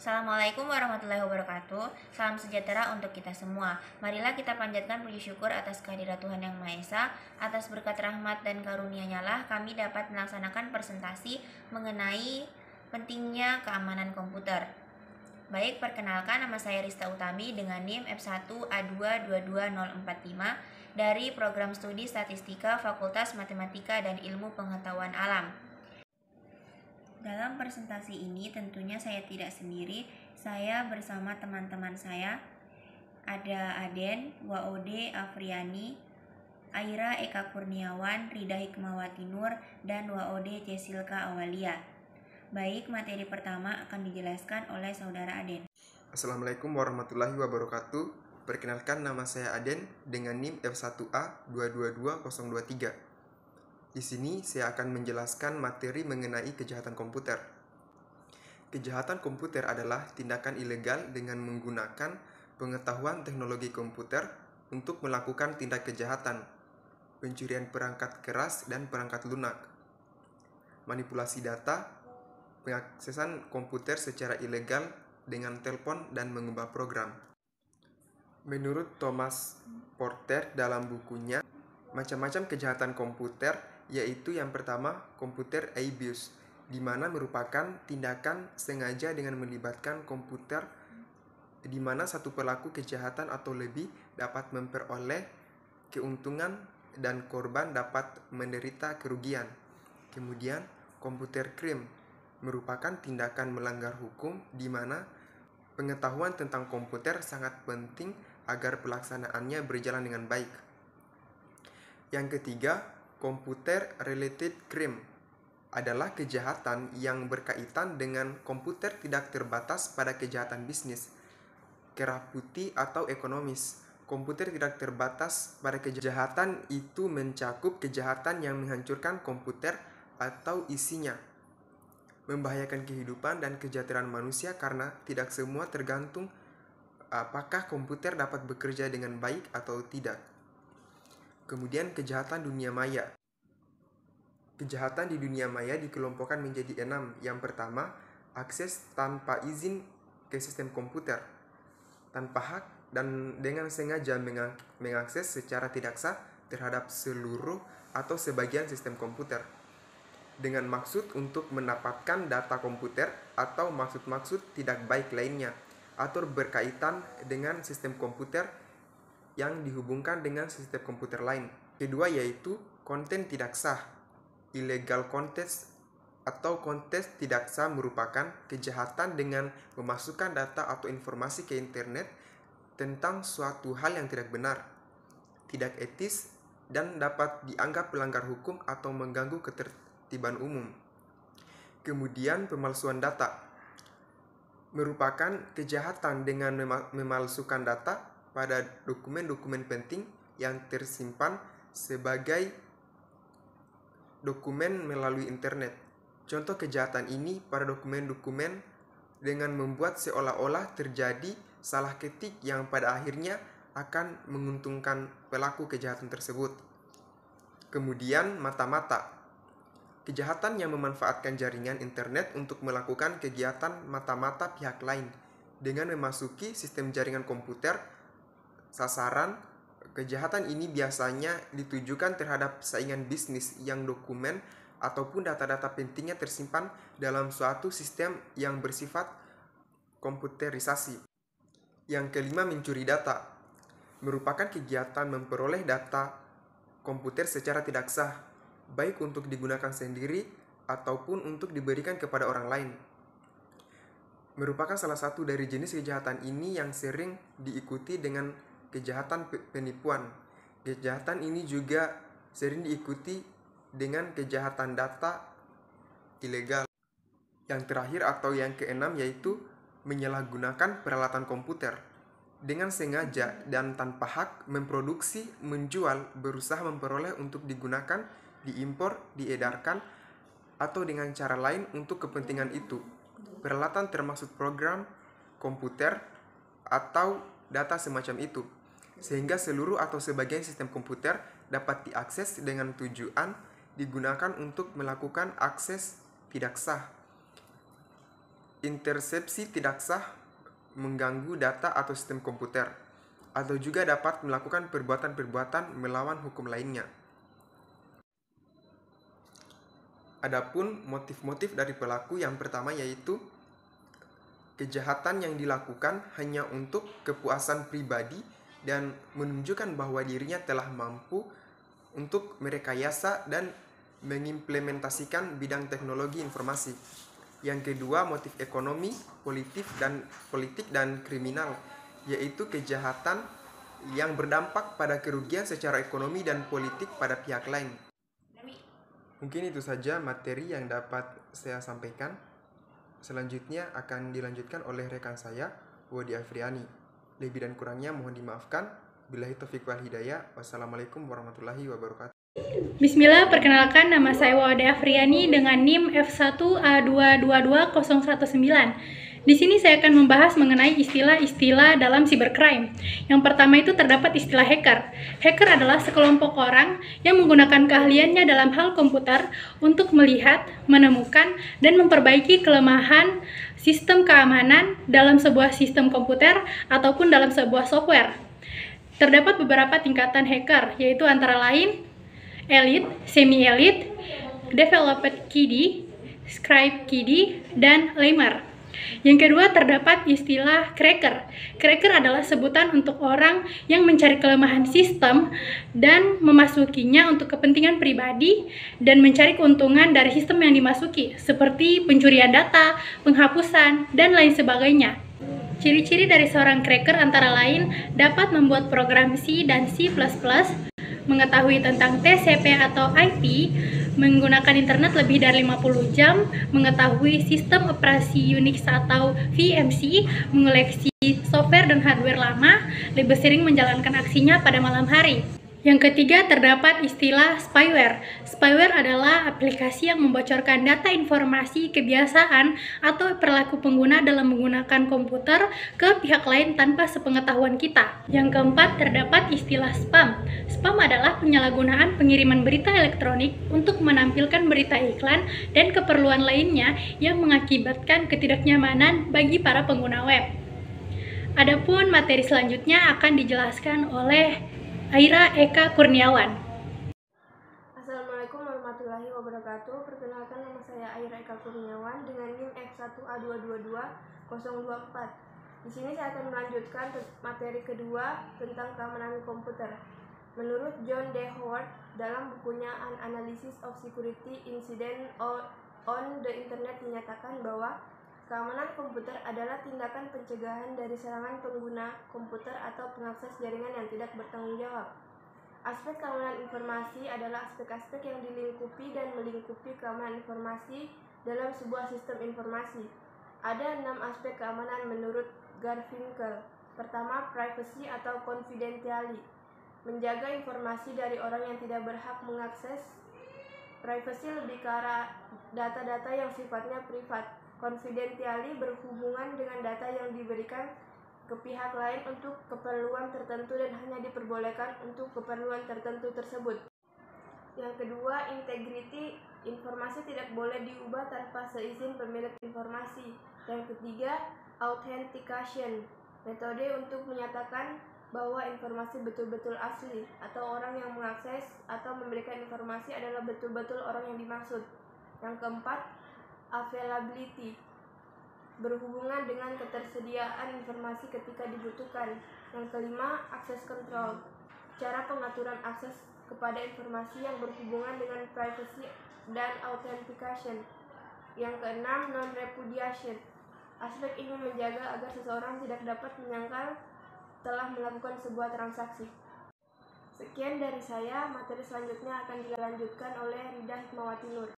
Assalamualaikum warahmatullahi wabarakatuh. Salam sejahtera untuk kita semua. Marilah kita panjatkan puji syukur atas kehadirat Tuhan Yang Maha Esa. Atas berkat rahmat dan karunia-Nya lah kami dapat melaksanakan presentasi mengenai pentingnya keamanan komputer. Baik, perkenalkan, nama saya Rista Utami dengan NIM F1A2222045 dari Program Studi Statistika Fakultas Matematika dan Ilmu Pengetahuan Alam. Dalam presentasi ini tentunya saya tidak sendiri, saya bersama teman-teman saya. Ada Aden, Waode Afriani, Aira Eka Kurniawan, Rida Hikmawati Nur, dan Waode Cesilka Awalia. Baik, materi pertama akan dijelaskan oleh Saudara Aden. Assalamualaikum warahmatullahi wabarakatuh. Perkenalkan, nama saya Aden dengan NIM F1A222023. Di sini saya akan menjelaskan materi mengenai kejahatan komputer. Kejahatan komputer adalah tindakan ilegal dengan menggunakan pengetahuan teknologi komputer untuk melakukan tindak kejahatan, pencurian perangkat keras dan perangkat lunak, manipulasi data, pengaksesan komputer secara ilegal dengan telepon dan mengubah program. Menurut Thomas Porter dalam bukunya Macam-macam Kejahatan Komputer, yaitu yang pertama, computer abuse, di mana merupakan tindakan sengaja dengan melibatkan komputer di mana satu pelaku kejahatan atau lebih dapat memperoleh keuntungan dan korban dapat menderita kerugian. Kemudian, computer crime merupakan tindakan melanggar hukum di mana pengetahuan tentang komputer sangat penting agar pelaksanaannya berjalan dengan baik. Yang ketiga, computer related crime adalah kejahatan yang berkaitan dengan komputer tidak terbatas pada kejahatan bisnis, kerah putih atau ekonomis. Komputer tidak terbatas pada kejahatan itu mencakup kejahatan yang menghancurkan komputer atau isinya, membahayakan kehidupan dan kesejahteraan manusia karena tidak semua tergantung apakah komputer dapat bekerja dengan baik atau tidak. Kemudian kejahatan dunia maya. Kejahatan di dunia maya dikelompokkan menjadi 6. Yang pertama, akses tanpa izin ke sistem komputer, tanpa hak dan dengan sengaja mengakses secara tidak sah terhadap seluruh atau sebagian sistem komputer, dengan maksud untuk mendapatkan data komputer atau maksud-maksud tidak baik lainnya, atau berkaitan dengan sistem komputer yang dihubungkan dengan sistem komputer lain. Kedua yaitu konten tidak sah. Illegal content atau konten tidak sah merupakan kejahatan dengan memasukkan data atau informasi ke internet tentang suatu hal yang tidak benar, tidak etis, dan dapat dianggap pelanggar hukum atau mengganggu ketertiban umum. Kemudian pemalsuan data merupakan kejahatan dengan memalsukan data pada dokumen-dokumen penting yang tersimpan sebagai dokumen melalui internet. Contoh kejahatan ini pada dokumen-dokumen dengan membuat seolah-olah terjadi salah ketik yang pada akhirnya akan menguntungkan pelaku kejahatan tersebut. Kemudian mata-mata. Kejahatan yang memanfaatkan jaringan internet untuk melakukan kegiatan mata-mata pihak lain dengan memasuki sistem jaringan komputer sasaran. Kejahatan ini biasanya ditujukan terhadap saingan bisnis yang dokumen ataupun data-data pentingnya tersimpan dalam suatu sistem yang bersifat komputerisasi. Yang kelima, mencuri data. Merupakan kegiatan memperoleh data komputer secara tidak sah, baik untuk digunakan sendiri ataupun untuk diberikan kepada orang lain. Merupakan salah satu dari jenis kejahatan ini yang sering diikuti dengan kejahatan penipuan. Kejahatan ini juga sering diikuti dengan kejahatan data ilegal. Yang terakhir atau yang keenam yaitu menyalahgunakan peralatan komputer. Dengan sengaja dan tanpa hak memproduksi, menjual, berusaha memperoleh untuk digunakan, diimpor, diedarkan, atau dengan cara lain untuk kepentingan itu. Peralatan termasuk program, komputer, atau data semacam itu, sehingga seluruh atau sebagian sistem komputer dapat diakses dengan tujuan digunakan untuk melakukan akses tidak sah. intersepsi tidak sah mengganggu data atau sistem komputer, atau juga dapat melakukan perbuatan-perbuatan melawan hukum lainnya. Adapun motif-motif dari pelaku yang pertama yaitu kejahatan yang dilakukan hanya untuk kepuasan pribadi dan menunjukkan bahwa dirinya telah mampu untuk merekayasa dan mengimplementasikan bidang teknologi informasi. Yang kedua, motif ekonomi, politik dan kriminal, yaitu kejahatan yang berdampak pada kerugian secara ekonomi dan politik pada pihak lain. Mungkin itu saja materi yang dapat saya sampaikan. Selanjutnya akan dilanjutkan oleh rekan saya, Wodi Afriani. Lebih dan kurangnya mohon dimaafkan. Billahi taufiq wal hidayah. Wassalamualaikum warahmatullahi wabarakatuh. Bismillah, perkenalkan nama saya Wodi Afriani dengan NIM F1A2222019. Di sini saya akan membahas mengenai istilah-istilah dalam cybercrime. Yang pertama itu terdapat istilah hacker. Hacker adalah sekelompok orang yang menggunakan keahliannya dalam hal komputer untuk melihat, menemukan, dan memperbaiki kelemahan sistem keamanan dalam sebuah sistem komputer ataupun dalam sebuah software. Terdapat beberapa tingkatan hacker, yaitu antara lain elite, semi-elite, developed kiddie, scribe kiddie, dan lamer. Yang kedua terdapat istilah cracker. Cracker adalah sebutan untuk orang yang mencari kelemahan sistem dan memasukinya untuk kepentingan pribadi dan mencari keuntungan dari sistem yang dimasuki, seperti pencurian data, penghapusan, dan lain sebagainya. Ciri-ciri dari seorang cracker antara lain dapat membuat program C dan C++, mengetahui tentang TCP atau IP, menggunakan internet lebih dari 50 jam, mengetahui sistem operasi Unix atau VMC, mengoleksi software dan hardware lama, lebih sering menjalankan aksinya pada malam hari. Yang ketiga terdapat istilah spyware. Spyware adalah aplikasi yang membocorkan data informasi, kebiasaan, atau perilaku pengguna dalam menggunakan komputer ke pihak lain tanpa sepengetahuan kita. Yang keempat terdapat istilah spam. Spam adalah penyalahgunaan pengiriman berita elektronik untuk menampilkan berita iklan dan keperluan lainnya yang mengakibatkan ketidaknyamanan bagi para pengguna web. Adapun materi selanjutnya akan dijelaskan oleh Aira Eka Kurniawan. Assalamualaikum warahmatullahi wabarakatuh. Perkenalkan, nama saya Aira Eka Kurniawan dengan NIM F1A2222024. Di sini saya akan melanjutkan materi kedua tentang keamanan komputer. Menurut John D. Howard dalam bukunya An Analysis of Security Incident on the Internet menyatakan bahwa keamanan komputer adalah tindakan pencegahan dari serangan pengguna komputer atau pengakses jaringan yang tidak bertanggung jawab. Aspek keamanan informasi adalah aspek-aspek yang dilingkupi dan melingkupi keamanan informasi dalam sebuah sistem informasi. Ada 6 aspek keamanan menurut Garfinkel. Pertama, privacy atau confidentiality. Menjaga informasi dari orang yang tidak berhak mengakses. Privacy lebih ke arah data-data yang sifatnya privat. Confidentiality berhubungan dengan data yang diberikan ke pihak lain untuk keperluan tertentu dan hanya diperbolehkan untuk keperluan tertentu tersebut. Yang kedua, integrity. Informasi tidak boleh diubah tanpa seizin pemilik informasi. Yang ketiga, authentication. Metode untuk menyatakan bahwa informasi betul-betul asli atau orang yang mengakses atau memberikan informasi adalah betul-betul orang yang dimaksud. Yang keempat, availability, berhubungan dengan ketersediaan informasi ketika dibutuhkan. Yang kelima, access control, cara pengaturan akses kepada informasi yang berhubungan dengan privacy dan authentication. Yang keenam, non-repudiation, aspek ini menjaga agar seseorang tidak dapat menyangkal telah melakukan sebuah transaksi. Sekian dari saya, materi selanjutnya akan dilanjutkan oleh Rida Hikmawati Nur.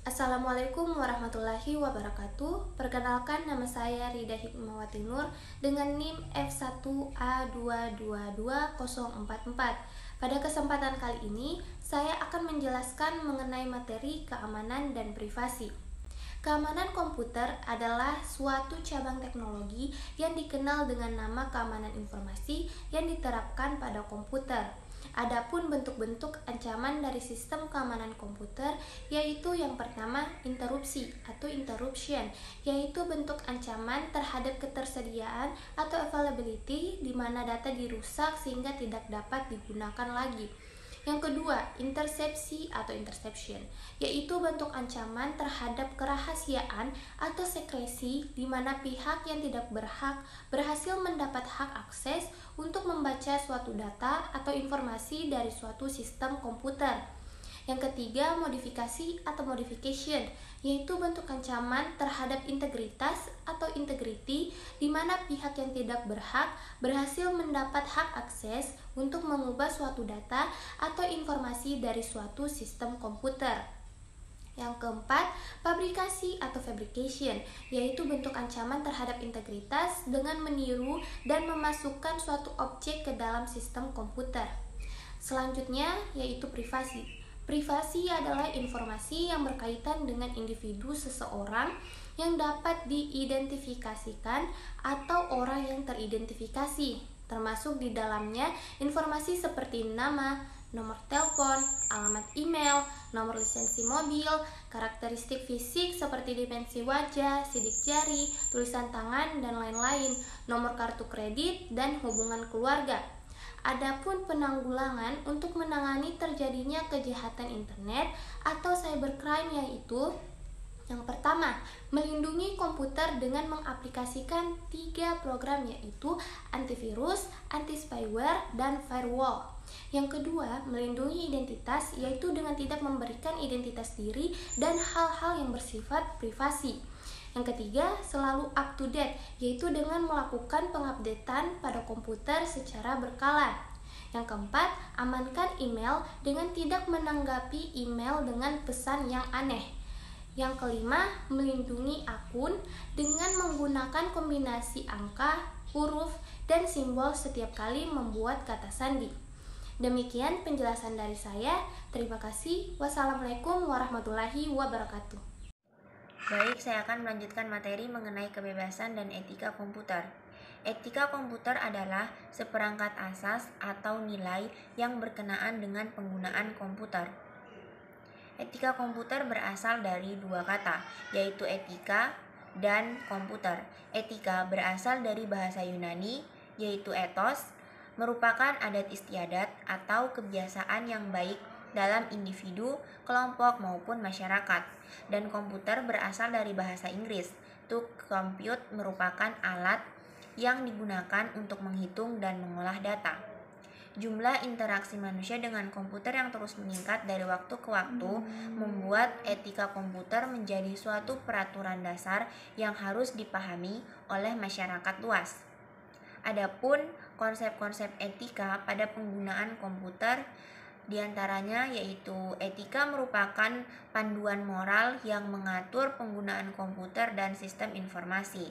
Assalamualaikum warahmatullahi wabarakatuh. Perkenalkan, nama saya Rida Hikmawati Nur dengan NIM F1A2222044. Pada kesempatan kali ini, saya akan menjelaskan mengenai materi keamanan dan privasi. Keamanan komputer adalah suatu cabang teknologi yang dikenal dengan nama keamanan informasi yang diterapkan pada komputer. Adapun bentuk-bentuk ancaman dari sistem keamanan komputer yaitu yang pertama interupsi atau interruption, yaitu bentuk ancaman terhadap ketersediaan atau availability di mana data dirusak sehingga tidak dapat digunakan lagi. Yang kedua, intersepsi atau interception, yaitu bentuk ancaman terhadap kerahasiaan atau sekresi di mana pihak yang tidak berhak berhasil mendapat hak akses untuk membaca suatu data atau informasi dari suatu sistem komputer. Yang ketiga, modifikasi atau modification, yaitu bentuk ancaman terhadap integritas atau integrity di mana pihak yang tidak berhak berhasil mendapat hak akses untuk mengubah suatu data atau informasi dari suatu sistem komputer. Yang keempat, fabrikasi atau fabrication, yaitu bentuk ancaman terhadap integritas dengan meniru dan memasukkan suatu objek ke dalam sistem komputer. Selanjutnya yaitu privasi. Privasi adalah informasi yang berkaitan dengan individu seseorang yang dapat diidentifikasikan atau orang yang teridentifikasi, termasuk di dalamnya informasi seperti nama, nomor telepon, alamat email, nomor lisensi mobil, karakteristik fisik seperti dimensi wajah, sidik jari, tulisan tangan, dan lain-lain, nomor kartu kredit, dan hubungan keluarga. Adapun penanggulangan untuk menangani terjadinya kejahatan internet atau cybercrime yaitu yang pertama, melindungi komputer dengan mengaplikasikan 3 program yaitu antivirus, anti-spyware, dan firewall. Yang kedua, melindungi identitas yaitu dengan tidak memberikan identitas diri dan hal-hal yang bersifat privasi. Yang ketiga, selalu up to date, yaitu dengan melakukan pengupdatean pada komputer secara berkala. Yang keempat, amankan email dengan tidak menanggapi email dengan pesan yang aneh. Yang kelima, melindungi akun dengan menggunakan kombinasi angka, huruf, dan simbol setiap kali membuat kata sandi. Demikian penjelasan dari saya. Terima kasih. Wassalamualaikum warahmatullahi wabarakatuh. Baik, saya akan melanjutkan materi mengenai kebebasan dan etika komputer. Etika komputer adalah seperangkat asas atau nilai yang berkenaan dengan penggunaan komputer. Etika komputer berasal dari 2 kata, yaitu etika dan komputer. Etika berasal dari bahasa Yunani, yaitu ethos, merupakan adat istiadat atau kebiasaan yang baik dalam individu, kelompok, maupun masyarakat. Dan komputer berasal dari bahasa Inggris. To compute merupakan alat yang digunakan untuk menghitung dan mengolah data. Jumlah interaksi manusia dengan komputer yang terus meningkat dari waktu ke waktu membuat etika komputer menjadi suatu peraturan dasar yang harus dipahami oleh masyarakat luas. Adapun konsep-konsep etika pada penggunaan komputer di antaranya yaitu etika merupakan panduan moral yang mengatur penggunaan komputer dan sistem informasi.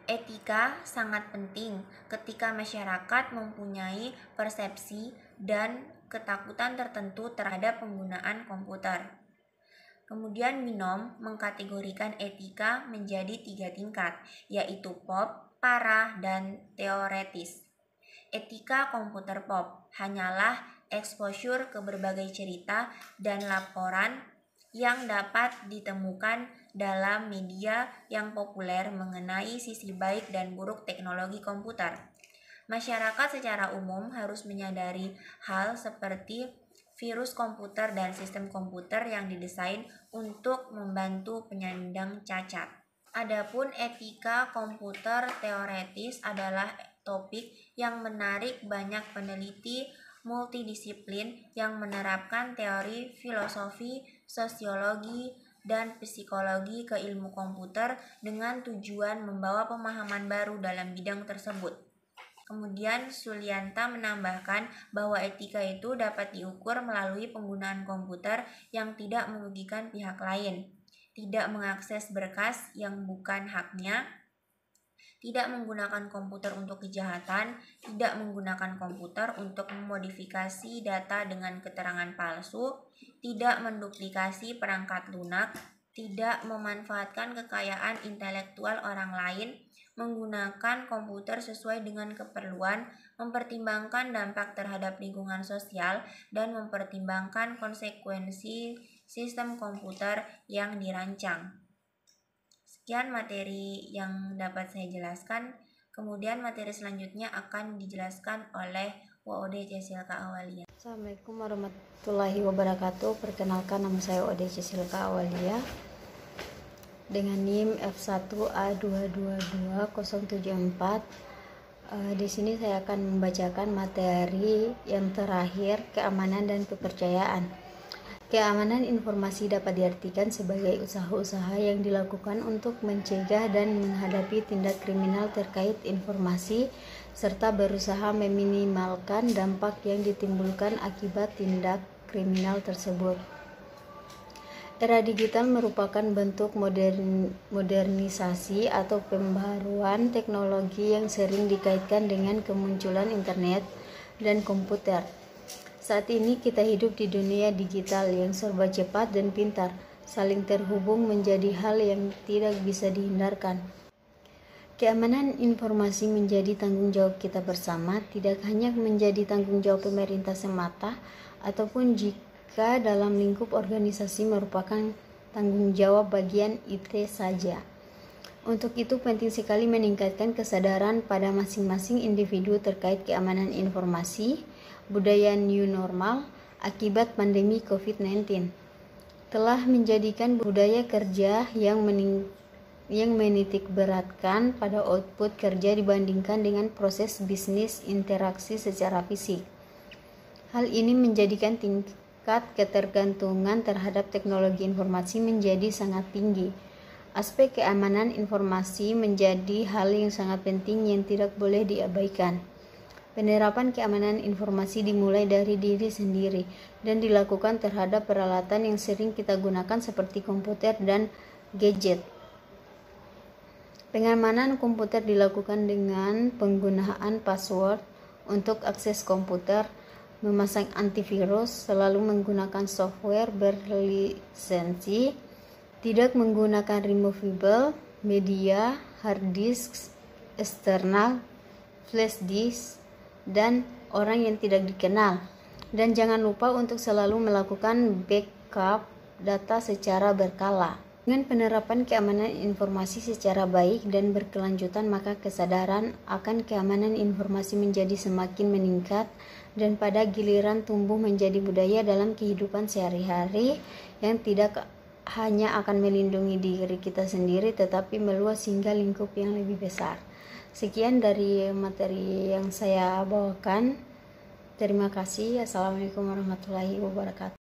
Etika sangat penting ketika masyarakat mempunyai persepsi dan ketakutan tertentu terhadap penggunaan komputer. Kemudian Binom mengkategorikan etika menjadi 3 tingkat, yaitu pop, parah, dan teoretis. Etika komputer pop hanyalah exposure ke berbagai cerita dan laporan yang dapat ditemukan dalam media yang populer mengenai sisi baik dan buruk teknologi komputer. Masyarakat secara umum harus menyadari hal seperti virus komputer dan sistem komputer yang didesain untuk membantu penyandang cacat. Adapun etika komputer teoretis adalah topik yang menarik banyak peneliti multidisiplin yang menerapkan teori filosofi, sosiologi, dan psikologi ke ilmu komputer dengan tujuan membawa pemahaman baru dalam bidang tersebut. Kemudian Sulianta menambahkan bahwa etika itu dapat diukur melalui penggunaan komputer yang tidak merugikan pihak lain, tidak mengakses berkas yang bukan haknya, tidak menggunakan komputer untuk kejahatan, tidak menggunakan komputer untuk memodifikasi data dengan keterangan palsu, tidak menduplikasi perangkat lunak, tidak memanfaatkan kekayaan intelektual orang lain, menggunakan komputer sesuai dengan keperluan, mempertimbangkan dampak terhadap lingkungan sosial, dan mempertimbangkan konsekuensi sistem komputer yang dirancang. Sekian materi yang dapat saya jelaskan. Kemudian materi selanjutnya akan dijelaskan oleh WOD Cesilka Awalia. Assalamualaikum warahmatullahi wabarakatuh. Perkenalkan, nama saya WOD Cesilka Awalia dengan NIM F1A222-074. Di sini saya akan membacakan materi yang terakhir, keamanan dan kepercayaan. Keamanan informasi dapat diartikan sebagai usaha-usaha yang dilakukan untuk mencegah dan menghadapi tindak kriminal terkait informasi, serta berusaha meminimalkan dampak yang ditimbulkan akibat tindak kriminal tersebut. Era digital merupakan bentuk modernisasi atau pembaharuan teknologi yang sering dikaitkan dengan kemunculan internet dan komputer. Saat ini kita hidup di dunia digital yang serba cepat dan pintar. Saling terhubung menjadi hal yang tidak bisa dihindarkan. Keamanan informasi menjadi tanggung jawab kita bersama, tidak hanya menjadi tanggung jawab pemerintah semata, ataupun jika dalam lingkup organisasi merupakan tanggung jawab bagian IT saja. Untuk itu penting sekali meningkatkan kesadaran pada masing-masing individu terkait keamanan informasi. Budaya new normal akibat pandemi COVID-19 telah menjadikan budaya kerja yang menitik beratkan pada output kerja dibandingkan dengan proses bisnis interaksi secara fisik. Hal ini menjadikan tingkat ketergantungan terhadap teknologi informasi menjadi sangat tinggi. Aspek keamanan informasi menjadi hal yang sangat penting yang tidak boleh diabaikan. Penerapan keamanan informasi dimulai dari diri sendiri dan dilakukan terhadap peralatan yang sering kita gunakan seperti komputer dan gadget. Pengamanan komputer dilakukan dengan penggunaan password untuk akses komputer, memasang antivirus, selalu menggunakan software berlisensi, tidak menggunakan removable media, hard disk eksternal, flash disk, dan orang yang tidak dikenal. Dan jangan lupa untuk selalu melakukan backup data secara berkala. Dengan penerapan keamanan informasi secara baik dan berkelanjutan, maka kesadaran akan keamanan informasi menjadi semakin meningkat dan pada giliran tumbuh menjadi budaya dalam kehidupan sehari-hari yang tidak hanya akan melindungi diri kita sendiri tetapi meluas hingga lingkup yang lebih besar. Sekian dari materi yang saya bawakan. Terima kasih. Assalamualaikum warahmatullahi wabarakatuh.